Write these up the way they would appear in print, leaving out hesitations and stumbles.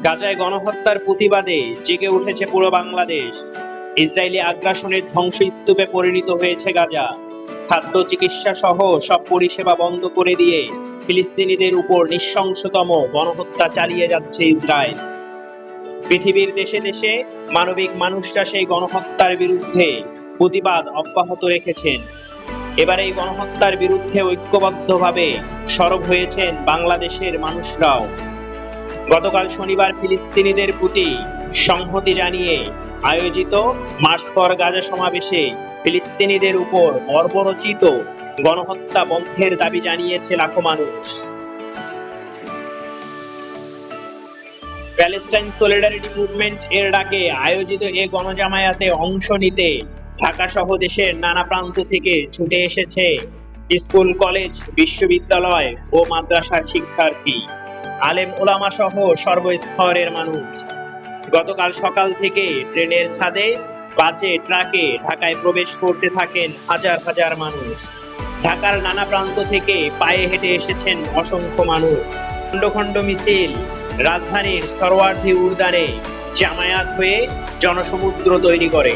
গাজায় গণহত্যার প্রতিবাদে জেগে উঠেছে পুরো বাংলাদেশ। ইসরায়েলি আগ্রাসনের ধ্বংসস্তূপে পরিণত হয়েছে গাজা। খাদ্য, চিকিৎসা সহ সব পরিষেবা বন্ধ করে দিয়ে ফিলিস্তিনিদের উপর নৃশংসতম গণহত্যা চালিয়ে যাচ্ছে ইসরায়েল। পৃথিবীর দেশে দেশে মানবিক মানুষরা সেই গণহত্যার বিরুদ্ধে প্রতিবাদ অব্যাহত রেখেছেন। এবার এই গণহত্যার বিরুদ্ধে ঐক্যবদ্ধভাবে সরব হয়েছেন বাংলাদেশের মানুষরাও। গতকাল শনিবার ফিলিস্তিনিদের প্রতি সংহতি জানিয়ে আয়োজিত মার্চ ফর গাজা সমাবেশে ফিলিস্তিনিদের উপর বর্বরোচিত গণহত্যা বন্ধের দাবি জানিয়েছে লাখো মানুষ। প্যালেস্টাইন সলিডারিটি মুভমেন্ট এর ডাকে আয়োজিত এ গণজামায়াতে অংশ নিতে ঢাকা সহ দেশের নানা প্রান্ত থেকে ছুটে এসেছে স্কুল, কলেজ, বিশ্ববিদ্যালয় ও মাদ্রাসার শিক্ষার্থী, আলেম ওলামা সহ সর্বস্তরের মানুষ। গতকাল সকাল থেকে ট্রেনের ছাদে, বাসে, ট্রাকে ঢাকায় প্রবেশ করতে থাকেন হাজার হাজার মানুষ। ঢাকার নানা প্রান্ত থেকে পায়ে হেঁটে এসেছেন অসংখ্য মানুষ। খণ্ড খণ্ড মিছিল রাজধানীর সরোয়ার্দী উদ্যানে জামায়াত হয়ে জনসমুদ্র তৈরি করে।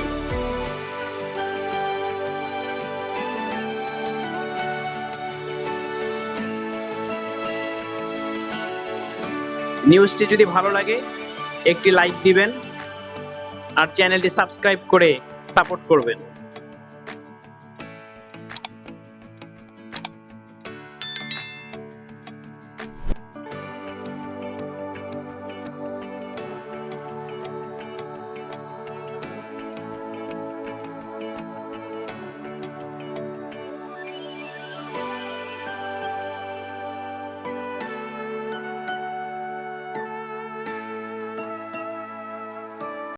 নিউজটি যদি ভালো লাগে একটি লাইক দিবেন আর চ্যানেলটি সাবস্ক্রাইব করে সাপোর্ট করবেন।